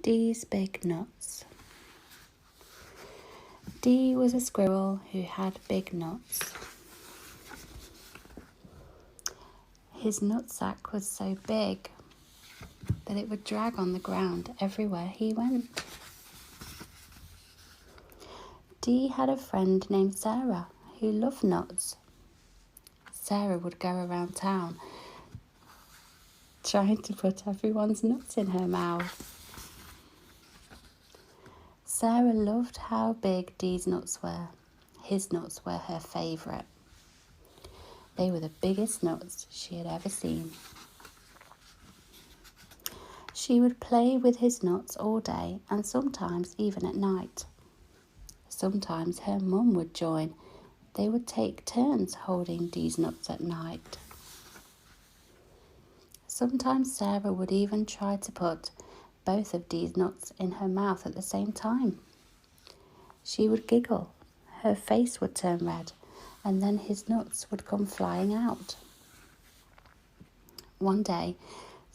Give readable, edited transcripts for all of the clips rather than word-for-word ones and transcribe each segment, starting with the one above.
Dee's Big Nuts. Dee was a squirrel who had big nuts. His nutsack was so big that it would drag on the ground everywhere he went. Dee had a friend named Sarah who loved nuts. Sarah would go around town trying to put everyone's nuts in her mouth. Sarah loved how big Dee's nuts were. His nuts were her favourite. They were the biggest nuts she had ever seen. She would play with his nuts all day and sometimes even at night. Sometimes her mum would join. They would take turns holding Dee's nuts at night. Sometimes Sarah would even try to put both of Dee's nuts in her mouth at the same time. She would giggle, her face would turn red, and then his nuts would come flying out. One day,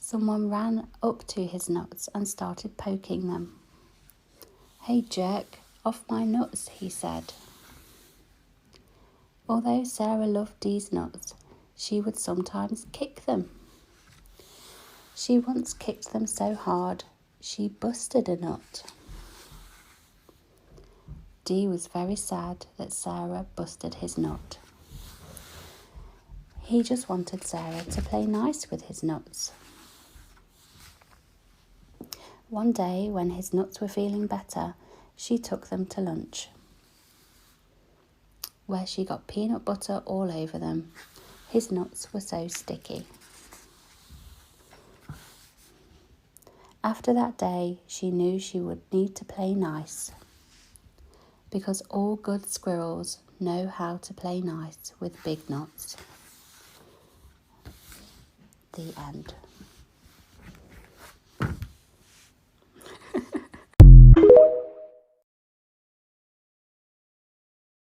someone ran up to his nuts and started poking them. "Hey jerk, off my nuts," he said. Although Sarah loved Dee's nuts, she would sometimes kick them. She once kicked them so hard, she busted a nut. Dee was very sad that Sarah busted his nut. He just wanted Sarah to play nice with his nuts. One day, when his nuts were feeling better, she took them to lunch, where she got peanut butter all over them. His nuts were so sticky. After that day, she knew she would need to play nice, because all good squirrels know how to play nice with big nuts. The end.